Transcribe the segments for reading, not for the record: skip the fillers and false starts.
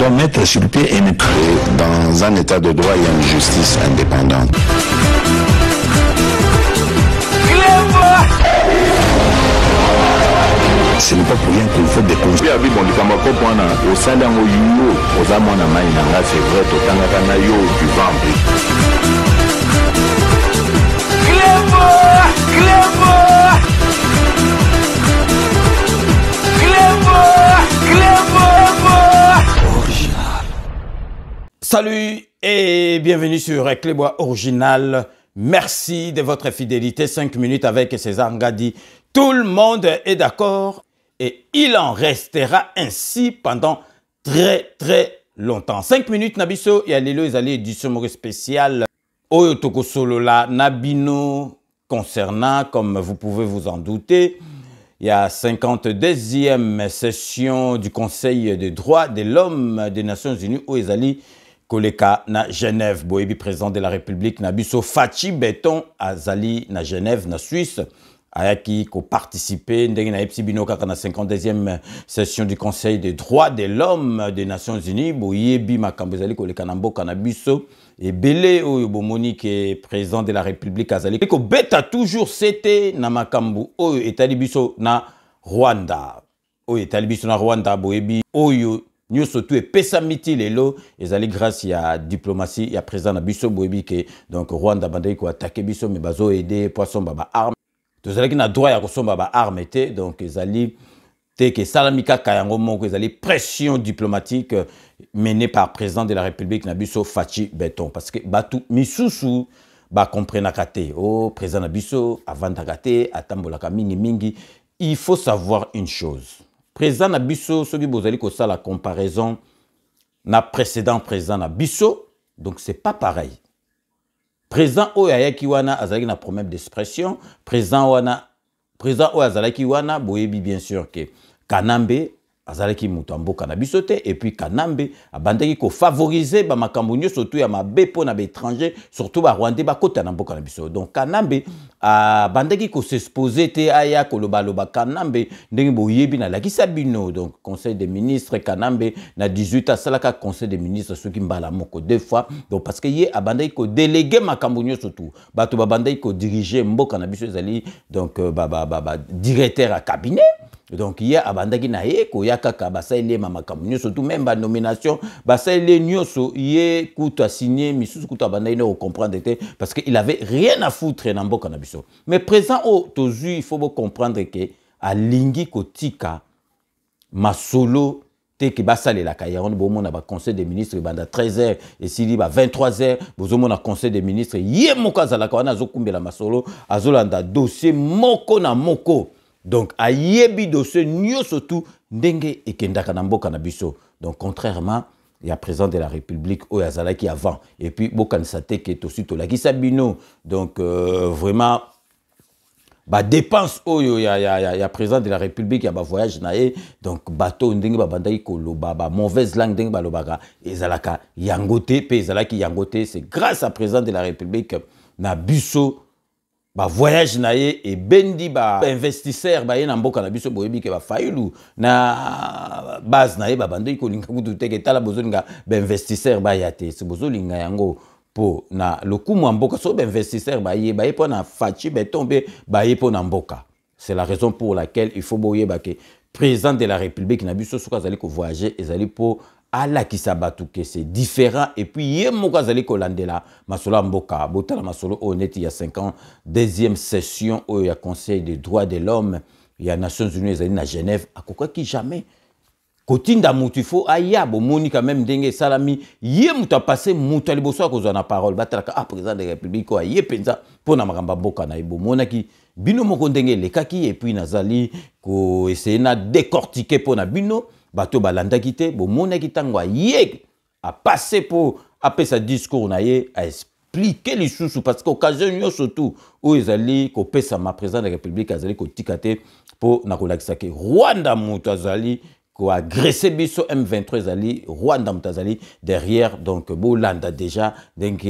doit mettre sur pied et dans un état de droit, il y a une justice indépendante. Ce n'est pas pour rien qu'il faut des conseils. Salut et bienvenue sur Clébois Original. Merci de votre fidélité. 5 minutes avec César Ngadi. Tout le monde est d'accord et il en restera ainsi pendant très longtemps. 5 minutes Nabiso et Alilo Ezali édition spéciale Oyo Toko Solo la Nabino concernant, comme vous pouvez vous en douter, il y a 52e session du Conseil des droits de l'homme des Nations Unies au Ezali Koleka na Genève. Boyebi président de la République Nabiso Fachi Beton Azali na Genève na Suisse. Ayaki ko participer ndenge na epsibino kaka na 52e session du Conseil des droits de l'homme des Nations Unies. Boyebi makambo ezali koleka na mboka na biso et belé oyo bomoni ke président de la République azali ko beta toujours c'était na makambo oyo etali biso na Rwanda. Oyo etali biso na Rwanda boyebi oyo nyonso tout epesa miti lelo ezali grâce ya diplomatie ya président na biso boyebi ke donc Rwanda bandai ko attaquer biso mais bazo aider poisson baba arme. Tozalaki na droit ya kosomba ba arme te donc ezali te ke salamika kayango moko ezali pression diplomatique menée par président de la République Nabiso Fachi Beton parce que batu misusu ba comprenaka te oh président Nabiso avandaka te atambolaka mingi il faut savoir une chose président Nabiso soki bozali ko la comparaison na précédent président Nabiso donc c'est pas pareil. Président Oyayaki wana azalaki na problème d'expression, président Oyazalaki wana boyebi bien sûr que Kanambe azalaki mutambo kanabiso te et puis Kanambe abandaki ko favoriser ba makambo nyonso surtout ya mabe pona ba étranger surtout ba Rwandais ba kota na mboka na biso. Donc Kanambe abandaki ko s'exposer te aya ko loba Kanambe ndenge boyebi na lakisa bino donc conseil des ministres Kanambe na 18 asalaka conseil des ministres soki mbala moko deux fois donc parce que ye abandaki ko déléguer makambo nyonso surtout bato babandaki ko diriger mboka na biso ezali donc directeur à cabinet. Donc hier abandaki na ye ko yakaka basaile makambo nyonso tout même ba nomination basaile nyonso ye kuta signé misusu kuta bandai no comprendre parce que il avait rien à foutre na mboka na biso. Mais présent au tozu il faut comprendre que a lingi kotika masolo te ke basale la kayaron bomona ba conseil des ministres banda 13h et sili ba 23h bozomona conseil des ministres ye moko za la kawana zokumbela masolo azolanda dossier moko na moko. Donc, a yebi dossier nyonso tout ndenge ekendaka na mboka na biso. Donc, contrairement, il y a président de la République Oyazalaki avant. Et puis, bokanisa te ke tosi tolakisa bino. Donc, vraiment, ba dépense oyo ya président de la République ya ba voyage nae. Donc, bateau ndenge ba bandai kolo ba mauvaise langue ndenge ba lobaka ezalaka yangote pe ezalaki yangote. C'est grâce à président de la République na biso ba voyage nae et bendi ba investisseur ba yena mboka na biso boyebi ke ba failu na base nae ba bandi ko linga kutu teke tala bozolinga ba investisseur ba yate se bozolinga yango po na lokumu mboka so ba investisseur ba ye po na Fachi Beton ba ye po na mboka. C'est la raison pour laquelle il faut boyeba ke président de la République na biso soka zali ko voyager ezali po ala kisabatu ke c'est différent et puis ye moko azali kolandela masolo mboka botala masolo honnête il y a 5 ans deuxième session au ya Conseil des droits de l'homme il y a Nations Unies ezali na Genève akoka ki jamais kotinda mutu faut aya bomoni quand même ndenge salami ye mutu a passé mutu ali boso akozwa na parole batalaka président de la République ko ye penza pona makamba mboka na ibo monaki bino moko ndenge lekaki et puis nazali ko essayer na décortiquer pona bino bato balandaki te bomonaki tango ye a passé pour après sa discours na ye a expliquer les sous parce qu'occasion nyonso tout où ezali ko pesa ma président de la République azali ko tikate pour na kolakisa ke Rwanda mutu azali ko agresser biso M23 ezali Rwanda mutu azali derrière donc bolanda déjà donc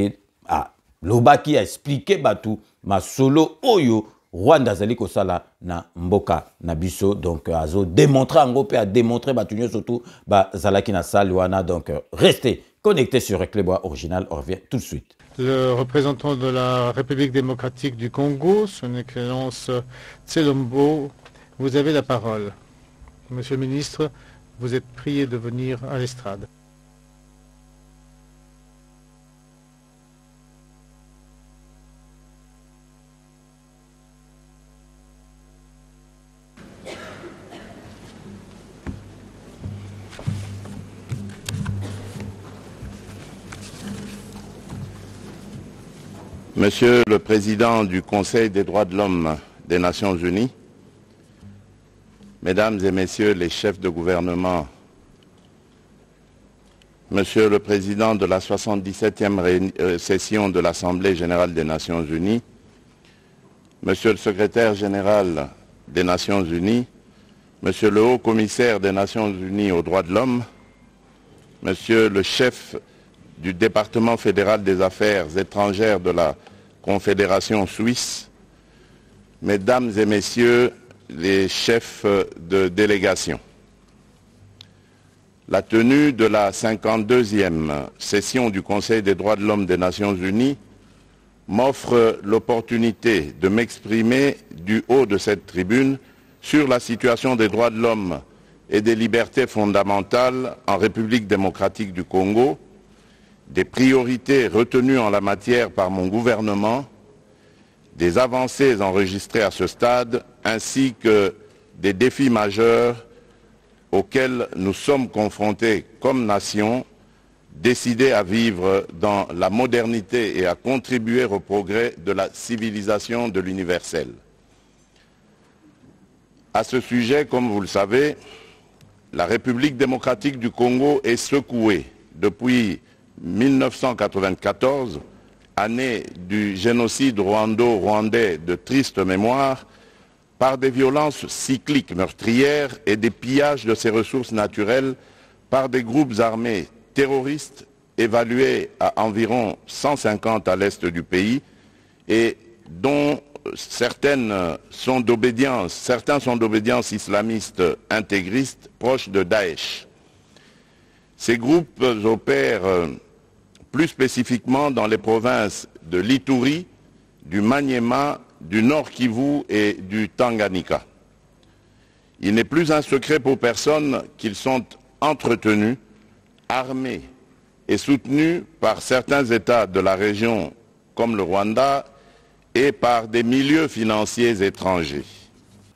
lobaki a expliqué batu ma solo oyo Rwanda zali kosala na mboka na biso donc azo démontrer en pe a démontrer batunyo surtout ba zalaki na salle wana donc restez connectés sur Reclebois Original, on revient tout de suite. Le représentant de la République démocratique du Congo, son Excellence Tselombo, vous avez la parole. Monsieur le ministre, vous êtes prié de venir à l'estrade. Monsieur le Président du Conseil des droits de l'homme des Nations Unies, Mesdames et Messieurs les chefs de gouvernement, Monsieur le Président de la 77e session de l'Assemblée générale des Nations Unies, Monsieur le Secrétaire général des Nations Unies, Monsieur le Haut-Commissaire des Nations Unies aux droits de l'homme, Monsieur le chef du département fédéral des affaires étrangères de la Confédération suisse, Mesdames et Messieurs les chefs de délégation. La tenue de la 52e session du Conseil des droits de l'homme des Nations Unies m'offre l'opportunité de m'exprimer du haut de cette tribune sur la situation des droits de l'homme et des libertés fondamentales en République démocratique du Congo, des priorités retenues en la matière par mon gouvernement, des avancées enregistrées à ce stade, ainsi que des défis majeurs auxquels nous sommes confrontés comme nation, décidés à vivre dans la modernité et à contribuer au progrès de la civilisation de l'universel. À ce sujet, comme vous le savez, la République démocratique du Congo est secouée depuis 1994, année du génocide rwando-rwandais de triste mémoire, par des violences cycliques meurtrières et des pillages de ses ressources naturelles par des groupes armés terroristes évalués à environ 150 à l'est du pays et dont certains sont d'obédience islamiste intégriste proches de Daesh. Ces groupes opèrent plus spécifiquement dans les provinces de l'Ituri, du Maniema, du Nord Kivu et du Tanganyika. Il n'est plus un secret pour personne qu'ils sont entretenus, armés et soutenus par certains États de la région comme le Rwanda et par des milieux financiers étrangers.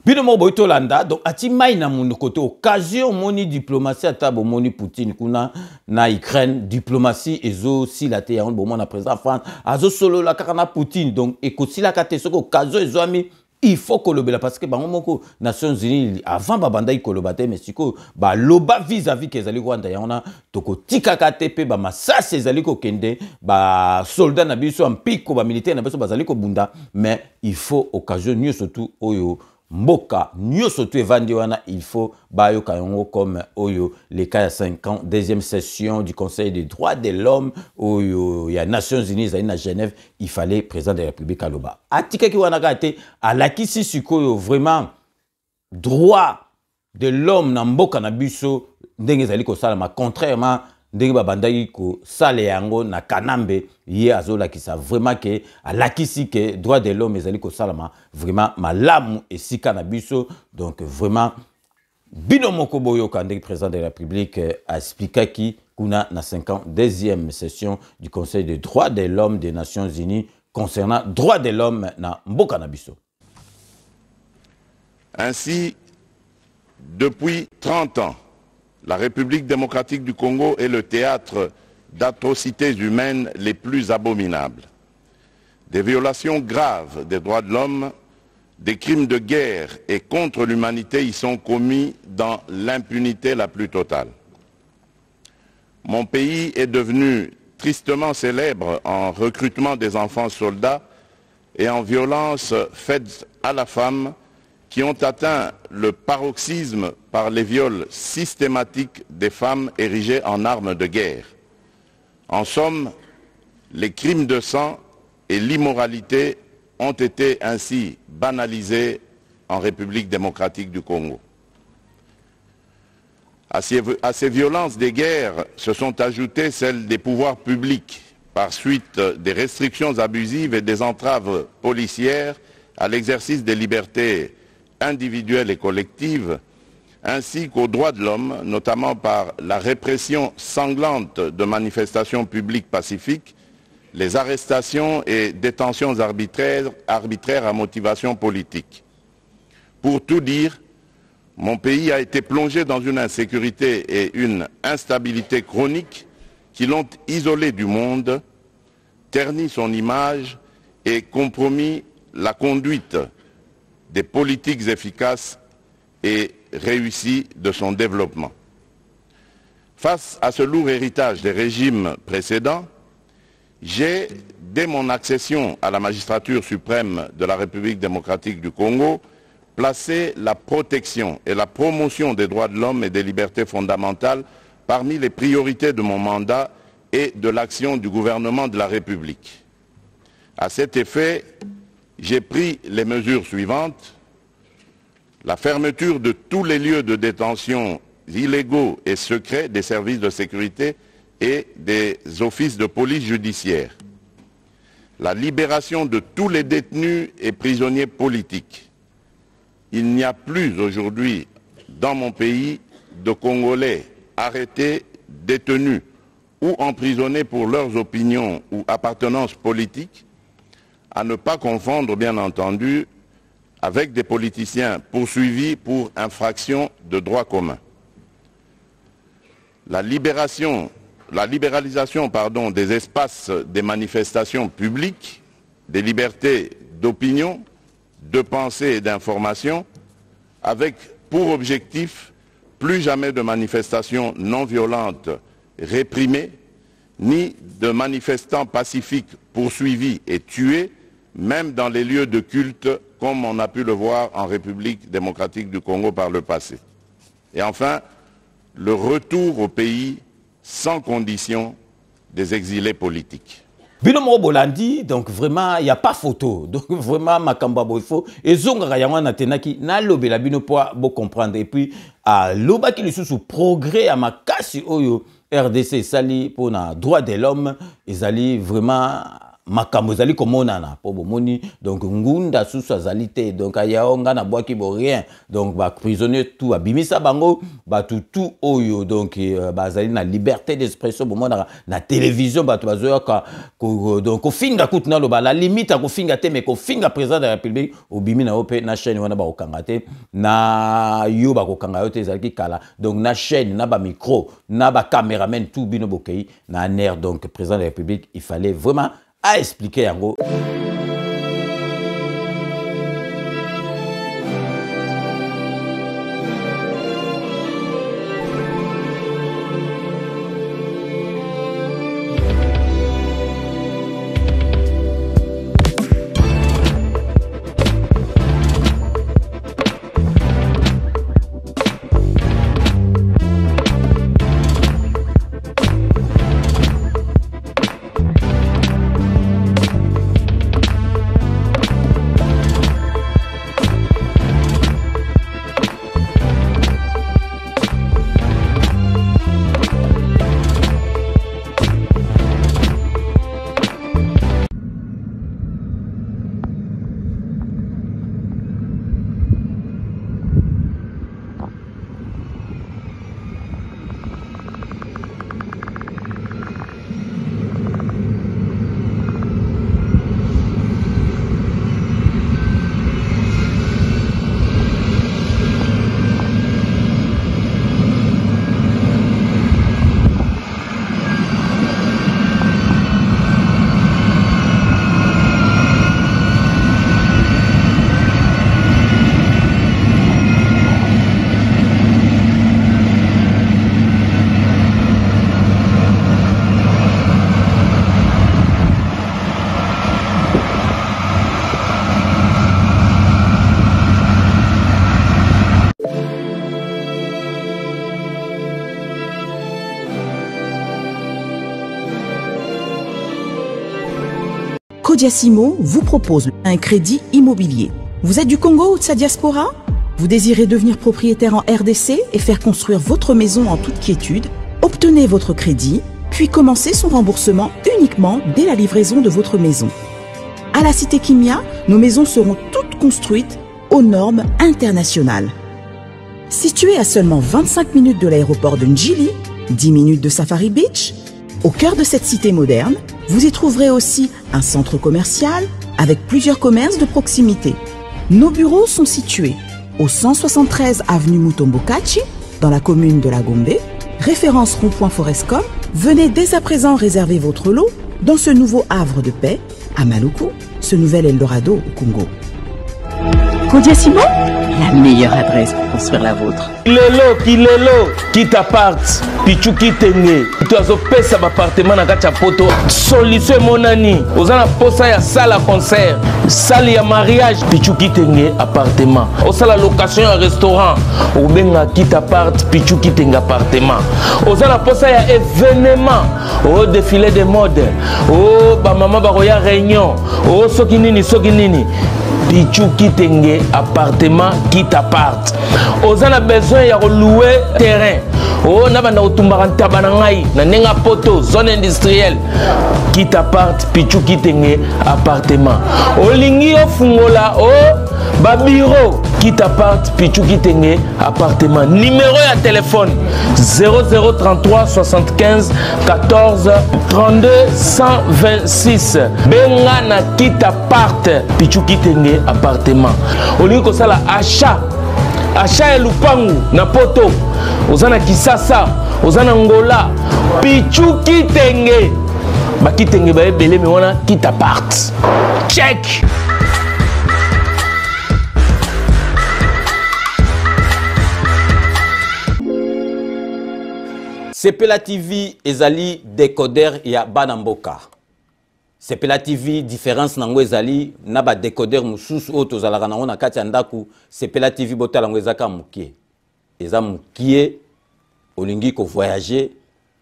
Binomo Boitolanda, donc ati mai na mundu kote occasion moni diplomatie atabo moni Poutine kuna na Ukraine diplomatie ezo silate ya bon na président France azo solo la kana Poutine donc ekosi la kate soko occasion ezo ami il faut kolobela parce que bango moko Nations Unies avant babanda ikolobate mais siko ba loba vis-à-vis kezali Rwanda ya ona toko tika kate pe ba masase ezali ko kende ba soldat na biso ampiko ba militaire na biso bazali ko bunda mais il faut occasion mieux surtout oyo Mboka, nyoso tu evandi wana, il faut bayo kayongo comme oyo les cas à 5 ans, deuxième session du Conseil des droits de l'homme, oyo ya Nations Unies à Genève, il fallait président de la République à Loba. Atika ki wana kate, alakisi sikoyo vraiment droit de l'homme na mboka na biso, ndenge zali ko salama, contrairement ndenge babandaki ko sale yango na Kanambe ye azola ki sa vraiment que alakisi que droit de l'homme ezali ko salama vraiment malamu esika na biso donc vraiment bino moko boyoka ndenge président de la République a expliqué ki kuna na 52e session du Conseil des droits de l'homme des Nations Unies concernant droit de l'homme na mboka na biso. Ainsi, depuis 30 ans, la République démocratique du Congo est le théâtre d'atrocités humaines les plus abominables. Des violations graves des droits de l'homme, des crimes de guerre et contre l'humanité y sont commis dans l'impunité la plus totale. Mon pays est devenu tristement célèbre en recrutement des enfants soldats et en violences faites à la femme qui ont atteint le paroxysme par les viols systématiques des femmes érigées en armes de guerre. En somme, les crimes de sang et l'immoralité ont été ainsi banalisées en République démocratique du Congo. À ces violences des guerres se sont ajoutées celles des pouvoirs publics par suite des restrictions abusives et des entraves policières à l'exercice des libertés individuelles et collectives, ainsi qu'aux droits de l'homme, notamment par la répression sanglante de manifestations publiques pacifiques, les arrestations et détentions arbitraires à motivation politique. Pour tout dire, mon pays a été plongé dans une insécurité et une instabilité chroniques qui l'ont isolé du monde, terni son image et compromis la conduite des politiques efficaces et réussies de son développement. Face à ce lourd héritage des régimes précédents, j'ai, dès mon accession à la magistrature suprême de la République démocratique du Congo, placé la protection et la promotion des droits de l'homme et des libertés fondamentales parmi les priorités de mon mandat et de l'action du gouvernement de la République. À cet effet, j'ai pris les mesures suivantes: la fermeture de tous les lieux de détention illégaux et secrets des services de sécurité et des offices de police judiciaire, la libération de tous les détenus et prisonniers politiques. Il n'y a plus aujourd'hui dans mon pays de Congolais arrêtés, détenus ou emprisonnés pour leurs opinions ou appartenances politiques, à ne pas confondre bien entendu avec des politiciens poursuivis pour infraction de droit commun. La libéralisation des espaces des manifestations publiques, des libertés d'opinion, de pensée et d'information, avec pour objectif plus jamais de manifestations non violentes réprimées, ni de manifestants pacifiques poursuivis et tués, même dans les lieux de culte, comme on a pu le voir en République démocratique du Congo par le passé. Et enfin, le retour au pays sans condition des exilés politiques. Binomo Bolandi, donc vraiment, il n'y a pas photo. Donc vraiment, Makamba Boifo, et Zonga Yawana Tenaki, na lobe la bino pour comprendre. Et puis, à l'oba qui sous progrès à ma casse oyo, RDC sali pour na droit de l'homme, ils allaient vraiment makambo zali komonana po bomoni donc ngunda susu azalité donc ayaonga na boaki bo rien donc ba prisonnier tout abimisa bango ba tout oyo donc bazali na liberté d'expression bomona na télévision ba bazoya ka donc ko finga kutuna lo ba la limite ko finga te mais ko finga président de la République obimi na ope na chaîne wana ba okanga te na yo ba kokanga yo te zaki kala donc na chaîne na ba micro na ba caméraman tout bino bokei na air donc président de la République il fallait vraiment à expliquer en gros. Codiasimo vous propose un crédit immobilier. Vous êtes du Congo ou de sa diaspora? Vous désirez devenir propriétaire en RDC et faire construire votre maison en toute quiétude? Obtenez votre crédit, puis commencez son remboursement uniquement dès la livraison de votre maison. À la Cité Kimia, nos maisons seront toutes construites aux normes internationales. Située à seulement 25 minutes de l'aéroport de Njili, 10 minutes de Safari Beach, au cœur de cette cité moderne, vous y trouverez aussi un centre commercial avec plusieurs commerces de proximité. Nos bureaux sont situés au 173 avenue Mutombokachi, dans la commune de la Gombe, référence rond-point Forescom. Venez dès à présent réserver votre lot dans ce nouveau havre de paix à Maluku, ce nouvel Eldorado au Congo. Codiasimo, la meilleure adresse pour construire la vôtre. Kilelo, quitte appart, pichu kitenge. Tu as opé appartement na kacha poto. Solution monani. Ozana posa ya sala concert, salle ya mariage, pichu kitenge appartement. Osala location ya restaurant, obenga quitte appart, pichu kitenge appartement. Ozana posa ya événement, au défilé de mode, oh ba mama ba roya réunion, oh soki nini. Pichu kitenge appartement quitte appart. Ozana besoin ya louer terrain. Oh na banda otumbaka ntaba na ngai na nenga poto zone industrielle quitte appart pichu kitenge appartement. Olingi ofungola ba bureau quitte appart pichu kitenge appartement. Numéro ya téléphone 0033 75 14 32 126. Benga na quitte appart pichu kitenge appartement. Olingi ko sala achat ya lupangu na poto. Ozana Kisasa, ozana Ngola, pichu kitenge. Ba kitenge ba ebele me wana quitte appart. Check. Sepela TV ezali décodeur ya Banamboka. Sepela TV différence nango ezali na ba décodeur mususu o tozalaka nango na kati ya ndaku. Sepela TV botala ngo ezaka mukie. Eza mukie olingi ko voyager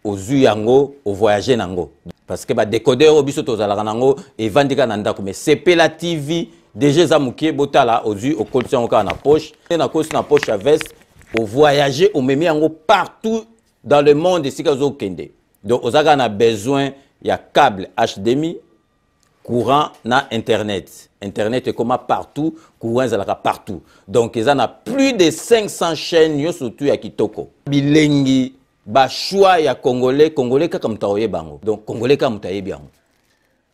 ozu yango o voyager nango parce que ba décodeur obiso tozalaka nango evandika na ndaku mais Sepela TV déjà eza mukie botala ozu o kolisa ngo na poche na kosi na poche à veste o voyager o memi yango partout dans le monde ici kazo kende. Donc ozaka na besoin ya câble HDMI courant na internet. Internet est comme partout, courant est partout. Donc ils en a plus de 500 chaînes yo surtout ya kitoko. Bilengi ba choix ya congolais kaka mutaoye bango. Donc congolais kaka mutaye bango.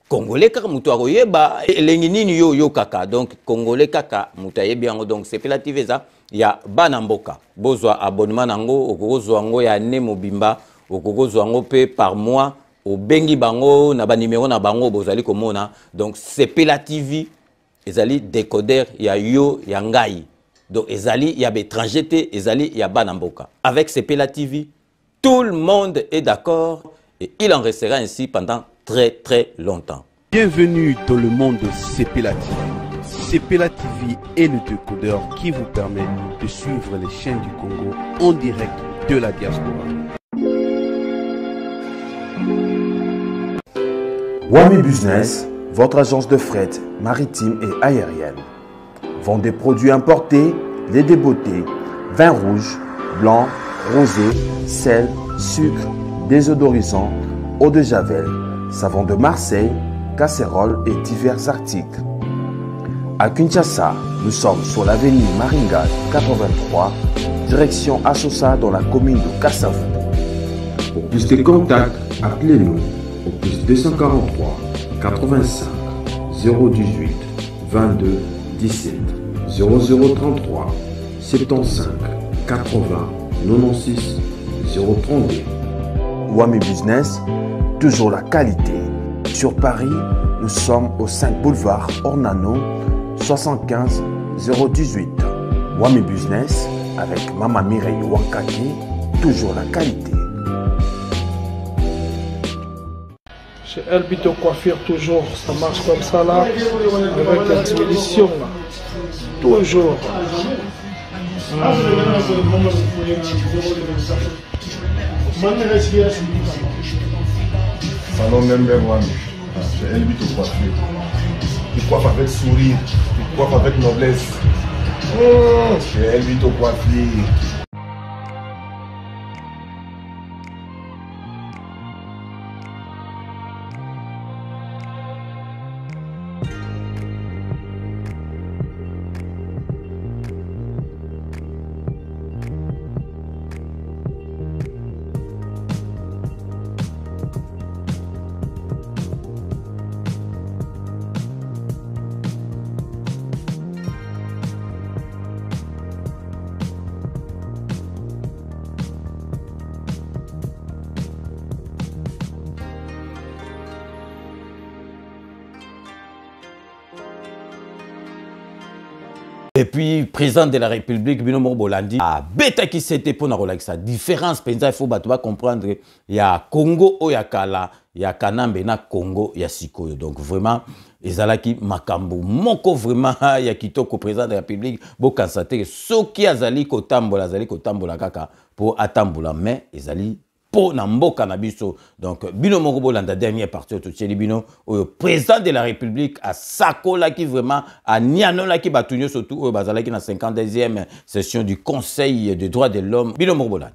Congolais kaka mutaoye ba elengi nini yo kaka. Donc congolais kaka mutaye bango. Donc c'est Sepela TV ça ya Banamboka. Bozwa abonnement nango okozwa ngo ya ne mobimba okozwa ngo pe par mois. Au bengi bango na ba numéro na bango bozali komona. Donc Sepela TV ezali décodeur ya yo ya ngai. Donc ezali ya étranger te ezali ya Banamboka. Avec Sepela TV tout le monde est d'accord et il en restera ainsi pendant très longtemps. Bienvenue dans le monde de Sepela TV. Sepela TV est le décodeur qui vous permet de suivre les chaînes du Congo en direct de la diaspora. Wami Business, votre agence de fret maritime et aérienne. Vend des produits importés, lait de beauté, vin rouge, blanc, rosé, sel, sucre, désodorisant, eau de javel, savon de Marseille, casseroles et divers articles. À Kinshasa, nous sommes sur l'avenue Maringa 83, direction Assosa dans la commune de Kassavu. Pour plus de contacts, appelez-nous au plus 243 85 018 22 17 0033 75 80 96 032. Wami Business, toujours la qualité. Sur Paris, nous sommes au 5 boulevard Ornano 75 018. Wami Business avec Mama Mireille Wankaki, toujours la qualité. Chez Elbito Coiffure, toujours, ça marche comme ça là, avec l'expédition là. Toujours. Salon Member One, chez Elbito Coiffure. il coiffe avec sourire, il coiffe avec noblesse. C'est lui ton coiffé. Et puis, président de la République, Bino Bolandi, a bêta qui s'était pour la différence, il faut comprendre, il y a Congo, il y a Kala, il y a Kanambe, il y a Congo, il y a Sikoyo. Donc vraiment, ezalaki makambo moko vraiment ya kitoko président de la République, bo constater ce qui azali kotambola kaka pour atambola mais ezali po na mboka na biso. Donc Bino Bolanda dernière partie tout chez Bino président de la République a sakola qui vraiment a nianola qui batunyo surtout bazalaki na 52e session du Conseil des droits de l'homme. Bino Bolanda.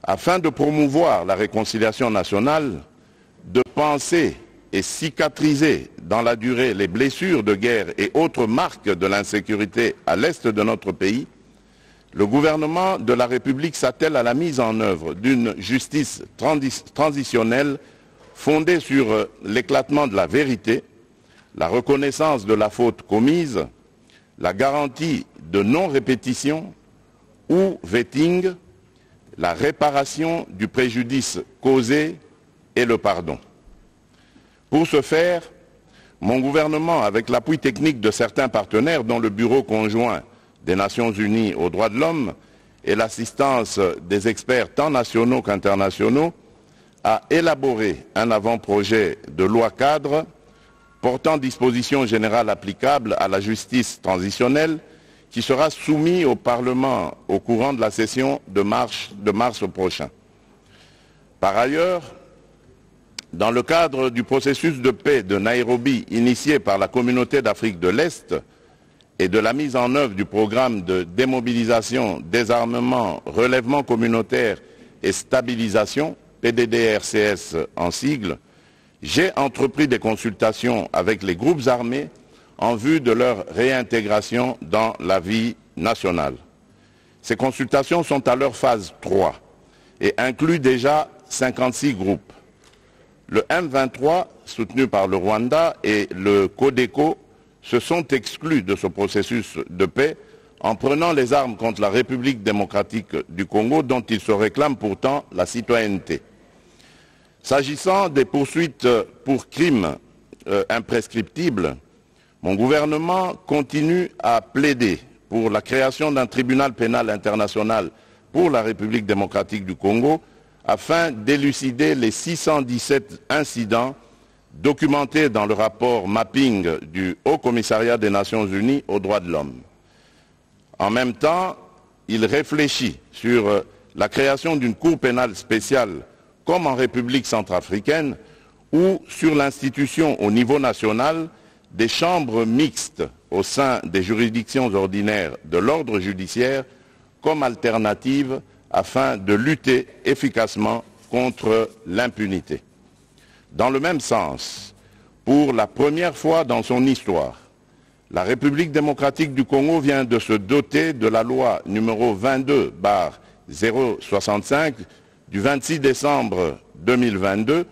Afin de promouvoir la réconciliation nationale, de penser et cicatriser dans la durée les blessures de guerre et autres marques de l'insécurité à l'est de notre pays, le gouvernement de la République s'attelle à la mise en œuvre d'une justice transitionnelle fondée sur l'éclatement de la vérité, la reconnaissance de la faute commise, la garantie de non-répétition ou vetting, la réparation du préjudice causé et le pardon. Pour ce faire, mon gouvernement, avec l'appui technique de certains partenaires, dont le Bureau conjoint des Nations Unies aux droits de l'homme et l'assistance des experts tant nationaux qu'internationaux, a élaboré un avant-projet de loi cadre portant dispositions générales applicables à la justice transitionnelle qui sera soumis au Parlement au courant de la session de mars prochain. Par ailleurs, dans le cadre du processus de paix de Nairobi initié par la Communauté d'Afrique de l'Est et de la mise en œuvre du programme de démobilisation, désarmement, relèvement communautaire et stabilisation, PDDRCS en sigle, j'ai entrepris des consultations avec les groupes armés en vue de leur réintégration dans la vie nationale. Ces consultations sont à leur phase 3 et incluent déjà 56 groupes. Le M23, soutenu par le Rwanda, et le Codeco se sont exclus de ce processus de paix en prenant les armes contre la République démocratique du Congo dont ils se réclament pourtant la citoyenneté. S'agissant des poursuites pour crimes imprescriptibles, mon gouvernement continue à plaider pour la création d'un tribunal pénal international pour la République démocratique du Congo afin d'élucider les 617 incidents documentés dans le rapport mapping du Haut Commissariat des Nations Unies aux droits de l'homme. En même temps, il réfléchit sur la création d'une cour pénale spéciale comme en République centrafricaine ou sur l'institution au niveau national des chambres mixtes au sein des juridictions ordinaires de l'ordre judiciaire comme alternative afin de lutter efficacement contre l'impunité. Dans le même sens, pour la première fois dans son histoire, la République démocratique du Congo vient de se doter de la loi numéro 22/065 du 26 décembre 2022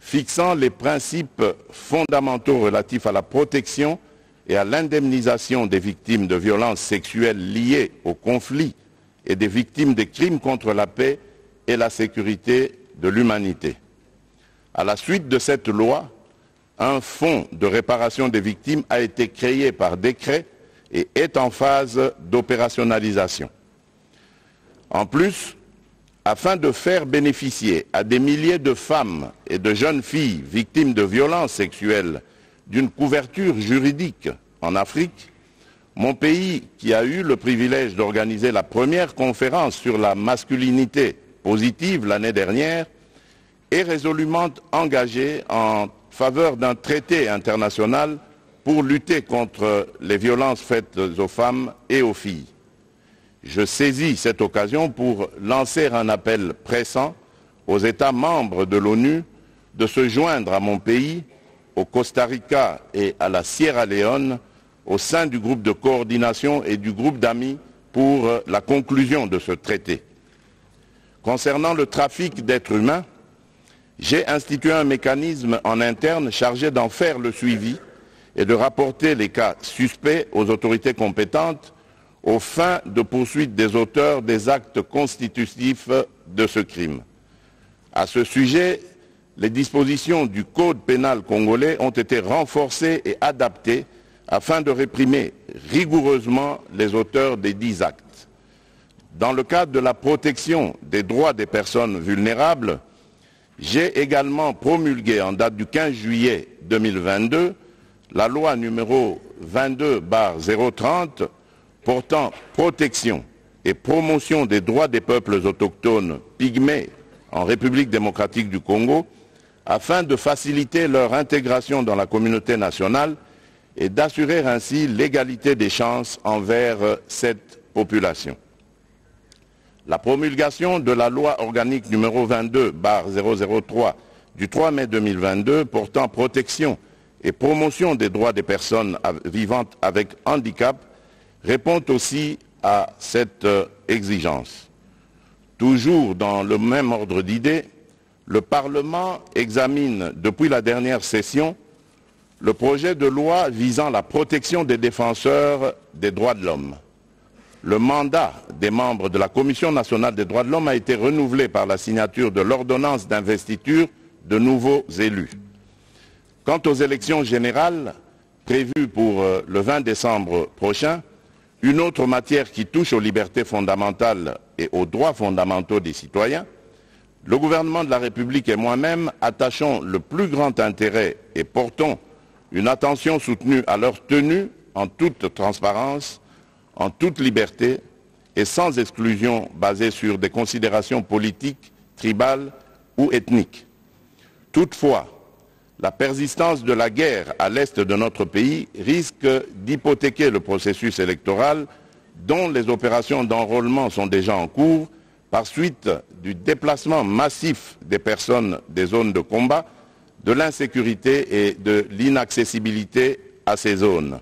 fixant les principes fondamentaux relatifs à la protection et à l'indemnisation des victimes de violences sexuelles liées au conflit et des victimes des crimes contre la paix et la sécurité de l'humanité. À la suite de cette loi, un fonds de réparation des victimes a été créé par décret et est en phase d'opérationnalisation. En plus, afin de faire bénéficier à des milliers de femmes et de jeunes filles victimes de violences sexuelles d'une couverture juridique en Afrique, mon pays, qui a eu le privilège d'organiser la première conférence sur la masculinité positive l'année dernière, est résolument engagé en faveur d'un traité international pour lutter contre les violences faites aux femmes et aux filles. Je saisis cette occasion pour lancer un appel pressant aux États membres de l'ONU de se joindre à mon pays, au Costa Rica et à la Sierra Leone, au sein du groupe de coordination et du groupe d'amis pour la conclusion de ce traité. Concernant le trafic d'êtres humains, j'ai institué un mécanisme en interne chargé d'en faire le suivi et de rapporter les cas suspects aux autorités compétentes aux fins de poursuite des auteurs des actes constitutifs de ce crime. À ce sujet, les dispositions du Code pénal congolais ont été renforcées et adaptées afin de réprimer rigoureusement les auteurs des dits actes. Dans le cadre de la protection des droits des personnes vulnérables, j'ai également promulgué en date du 15 juillet 2022 la loi numéro 22/030 portant protection et promotion des droits des peuples autochtones pygmées en République démocratique du Congo afin de faciliter leur intégration dans la communauté nationale et d'assurer ainsi l'égalité des chances envers cette population. La promulgation de la loi organique numéro 22/003 du 3 mai 2022 portant protection et promotion des droits des personnes vivantes avec handicap répond aussi à cette exigence. Toujours dans le même ordre d'idées, le Parlement examine depuis la dernière session le projet de loi visant la protection des défenseurs des droits de l'homme. Le mandat des membres de la Commission nationale des droits de l'homme a été renouvelé par la signature de l'ordonnance d'investiture de nouveaux élus. Quant aux élections générales prévues pour le 20 décembre prochain, une autre matière qui touche aux libertés fondamentales et aux droits fondamentaux des citoyens, le gouvernement de la République et moi-même attachons le plus grand intérêt et portons une attention soutenue à leur tenue en toute transparence, en toute liberté et sans exclusion basée sur des considérations politiques, tribales ou ethniques. Toutefois, la persistance de la guerre à l'est de notre pays risque d'hypothéquer le processus électoral dont les opérations d'enrôlement sont déjà en cours par suite du déplacement massif des personnes des zones de combat, de l'insécurité et de l'inaccessibilité à ces zones.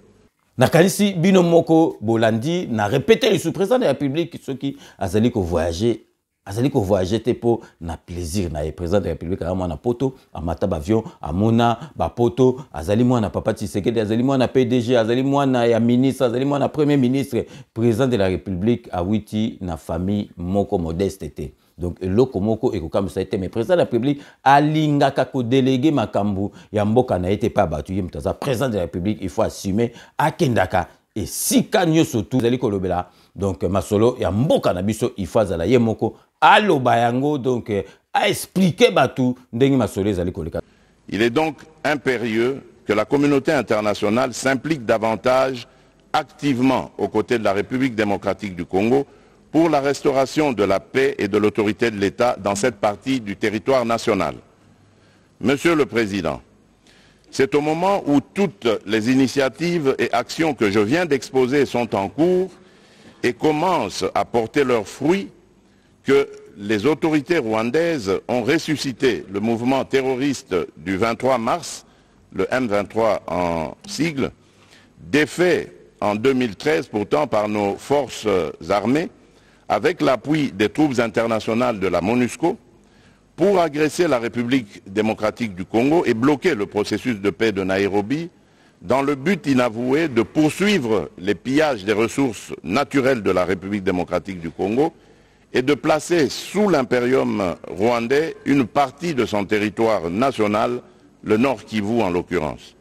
Nakanisi bino moko bolandi na répété le sous-président de la République ceux qui azali ko voyager te po na plaisir na président de la République a na poto amata avion amona ba poto azali mwana papa Tshisekedi azali mwana PDG azali mwana ya ministre azali mwana premier ministre président de la République awiti na famille moko modeste te. Donc eloko moko ekokamisa ete mais président de la République alingaka ko déléguer makambu ya mboka na ete pa batu ye mutaza président de la République il faut assumer akendaka et sika nyoso tout zali kolobela donc masolo ya mboka na biso il faut azala ye moko aloba yango donc a expliquer batu ndenge masolo zali koleka. Il est donc impérieux que la communauté internationale s'implique davantage activement aux côtés de la République démocratique du Congo pour la restauration de la paix et de l'autorité de l'État dans cette partie du territoire national. Monsieur le Président, c'est au moment où toutes les initiatives et actions que je viens d'exposer sont en cours et commencent à porter leurs fruits que les autorités rwandaises ont ressuscité le mouvement terroriste du 23 mars, le M23 en sigle, défait en 2013 pourtant par nos forces armées, avec l'appui des troupes internationales de la MONUSCO, pour agresser la République démocratique du Congo et bloquer le processus de paix de Nairobi dans le but inavoué de poursuivre les pillages des ressources naturelles de la République démocratique du Congo et de placer sous l'impérium rwandais une partie de son territoire national, le Nord Kivu en l'occurrence.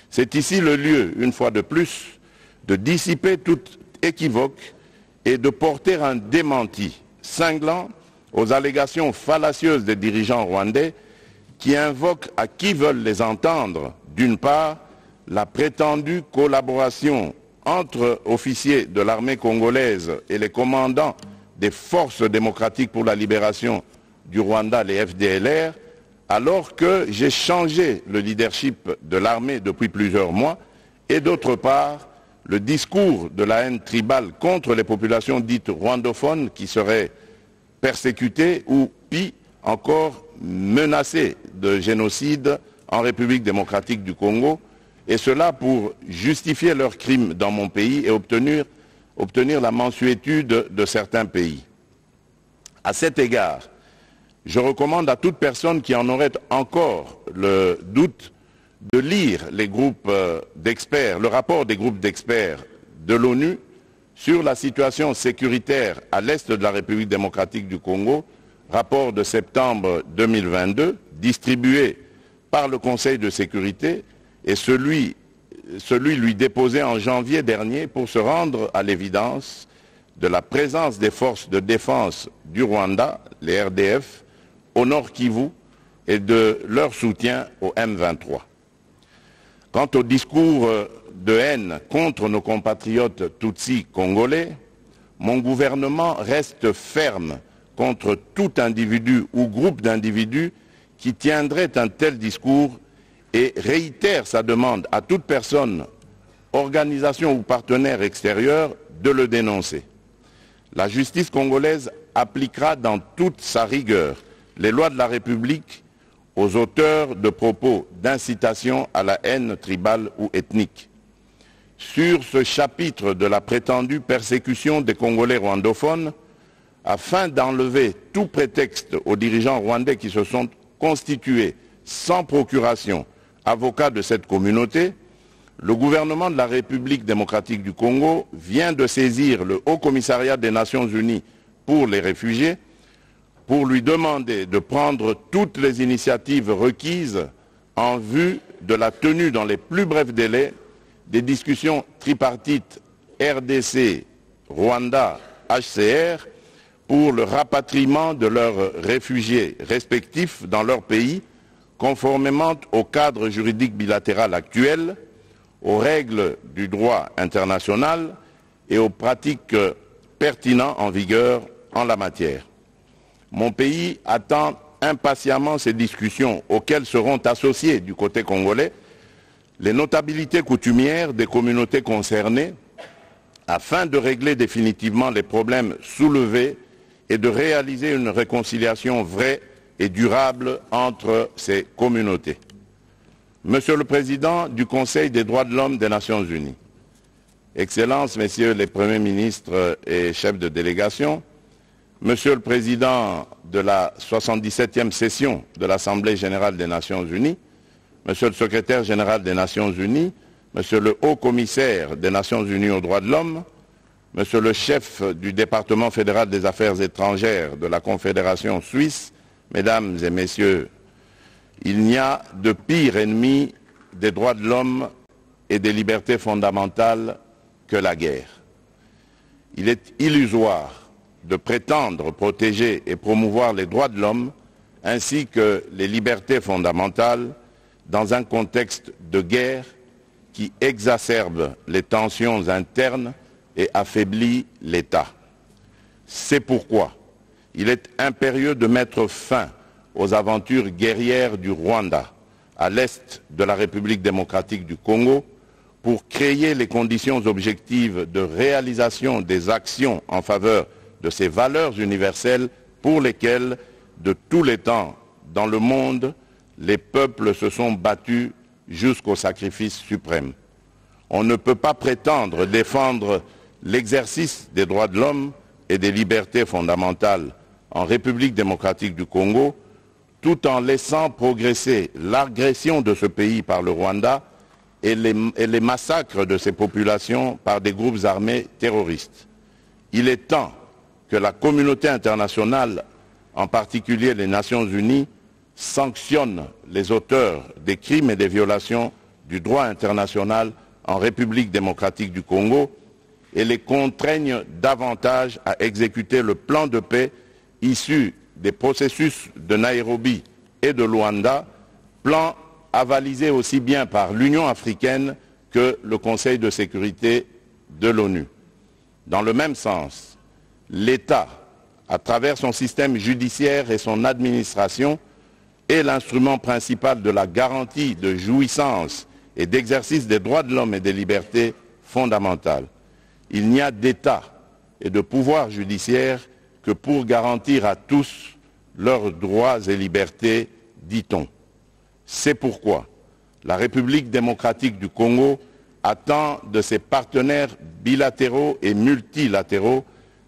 C'est ici le lieu, une fois de plus, de dissiper toute équivoque et de porter un démenti cinglant aux allégations fallacieuses des dirigeants rwandais qui invoquent à qui veulent les entendre, d'une part, la prétendue collaboration entre officiers de l'armée congolaise et les commandants des forces démocratiques pour la libération du Rwanda, les FDLR, alors que j'ai changé le leadership de l'armée depuis plusieurs mois, et d'autre part, le discours de la haine tribale contre les populations dites rwandophones qui seraient persécutées ou, pis encore, menacées de génocide en République démocratique du Congo, et cela pour justifier leurs crimes dans mon pays et obtenir la mansuétude de certains pays. À cet égard, je recommande à toute personne qui en aurait encore le doute de lire les groupes d'experts, le rapport des groupes d'experts de l'ONU sur la situation sécuritaire à l'est de la République démocratique du Congo, rapport de septembre 2022, distribué par le Conseil de sécurité, et celui lui déposé en janvier dernier pour se rendre à l'évidence de la présence des forces de défense du Rwanda, les RDF, au Nord Kivu et de leur soutien au M23. Quant au discours de haine contre nos compatriotes Tutsis congolais, mon gouvernement reste ferme contre tout individu ou groupe d'individus qui tiendrait un tel discours et réitère sa demande à toute personne, organisation ou partenaire extérieur de le dénoncer. La justice congolaise appliquera dans toute sa rigueur les lois de la République aux auteurs de propos d'incitation à la haine tribale ou ethnique. Sur ce chapitre de la prétendue persécution des Congolais rwandophones, afin d'enlever tout prétexte aux dirigeants rwandais qui se sont constitués sans procuration avocats de cette communauté, le gouvernement de la République démocratique du Congo vient de saisir le Haut Commissariat des Nations Unies pour les réfugiés pour lui demander de prendre toutes les initiatives requises en vue de la tenue dans les plus brefs délais des discussions tripartites RDC, Rwanda, HCR pour le rapatriement de leurs réfugiés respectifs dans leur pays, conformément au cadre juridique bilatéral actuel, aux règles du droit international et aux pratiques pertinentes en vigueur en la matière. Mon pays attend impatiemment ces discussions auxquelles seront associés du côté congolais les notabilités coutumières des communautés concernées afin de régler définitivement les problèmes soulevés et de réaliser une réconciliation vraie et durable entre ces communautés. Monsieur le Président du Conseil des droits de l'homme des Nations Unies, Excellences, Messieurs les Premiers ministres et chefs de délégation, Monsieur le Président de la 77e session de l'Assemblée générale des Nations Unies, Monsieur le Secrétaire général des Nations Unies, Monsieur le Haut Commissaire des Nations Unies aux droits de l'homme, Monsieur le chef du département fédéral des affaires étrangères de la Confédération suisse, Mesdames et Messieurs, il n'y a de pire ennemi des droits de l'homme et des libertés fondamentales que la guerre. Il est illusoire de prétendre protéger et promouvoir les droits de l'homme ainsi que les libertés fondamentales dans un contexte de guerre qui exacerbe les tensions internes et affaiblit l'État. C'est pourquoi il est impérieux de mettre fin aux aventures guerrières du Rwanda à l'est de la République démocratique du Congo pour créer les conditions objectives de réalisation des actions en faveur de ces valeurs universelles pour lesquelles, de tous les temps dans le monde, les peuples se sont battus jusqu'au sacrifice suprême. On ne peut pas prétendre défendre l'exercice des droits de l'homme et des libertés fondamentales en République démocratique du Congo tout en laissant progresser l'agression de ce pays par le Rwanda et les massacres de ses populations par des groupes armés terroristes. Il est temps que la communauté internationale, en particulier les Nations Unies, sanctionne les auteurs des crimes et des violations du droit international en République démocratique du Congo et les contraignent davantage à exécuter le plan de paix issu des processus de Nairobi et de Luanda, plan avalisé aussi bien par l'Union africaine que le Conseil de sécurité de l'ONU. Dans le même sens, l'État, à travers son système judiciaire et son administration, est l'instrument principal de la garantie de jouissance et d'exercice des droits de l'homme et des libertés fondamentales. Il n'y a d'État et de pouvoir judiciaire que pour garantir à tous leurs droits et libertés, dit-on. C'est pourquoi la République démocratique du Congo attend de ses partenaires bilatéraux et multilatéraux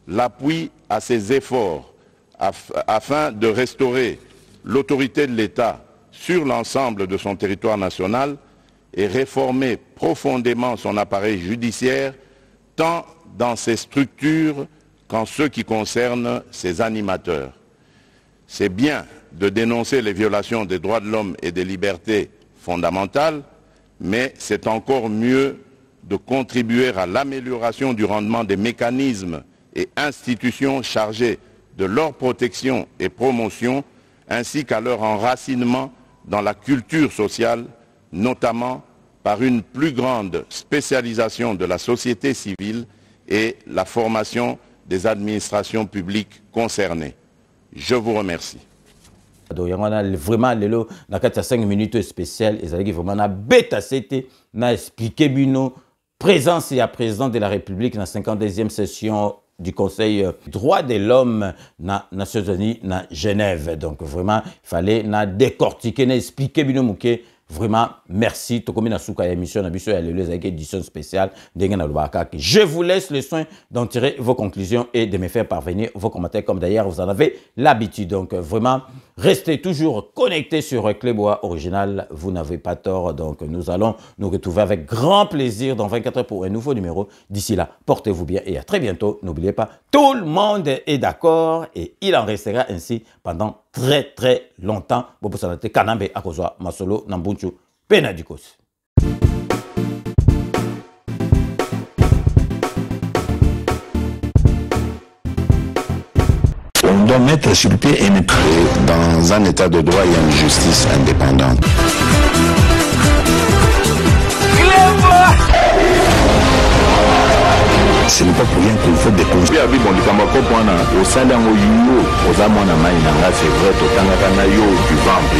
l'appui à ses efforts afin de restaurer l'autorité de l'État sur l'ensemble de son territoire national et réformer profondément son appareil judiciaire, tant dans ses structures qu'en ce qui concerne ses animateurs. C'est bien de dénoncer les violations des droits de l'homme et des libertés fondamentales, mais c'est encore mieux de contribuer à l'amélioration du rendement des mécanismes et institutions chargées de leur protection et promotion, ainsi qu'à leur enracinement dans la culture sociale, notamment par une plus grande spécialisation de la société civile et la formation des administrations publiques concernées. Je vous remercie. Donc, il y a vraiment dans 5 minutes spéciales, et ça veut dire vraiment na bêta c'était na expliqué bino présence et à président de la République dans la 52e session du Conseil droits de l'homme na Nations Unies na Genève. Donc vraiment il fallait na décortiquer, na expliquer bino mouké. Vraiment, merci. Édition spéciale. Je vous laisse le soin d'en tirer vos conclusions et de me faire parvenir vos commentaires comme d'ailleurs vous en avez l'habitude. Donc vraiment, restez toujours connectés sur Clébois Original. Vous n'avez pas tort. Donc nous allons nous retrouver avec grand plaisir dans 24 heures pour un nouveau numéro. D'ici là, portez-vous bien et à très bientôt. N'oubliez pas, tout le monde est d'accord et il en restera ainsi pendant très longtemps. Bobo Salate Kanambe Akozwa Masolo Nambunchu Penadikos. On doit mettre sur pied et mettre dans un état de droit et une justice indépendante. Ce n'est pas pour rien qu'il faut des conseils. Au sein d'un oyo, aux amants à Maïnanga, c'est vrai, au Tangakanayo, du ventre.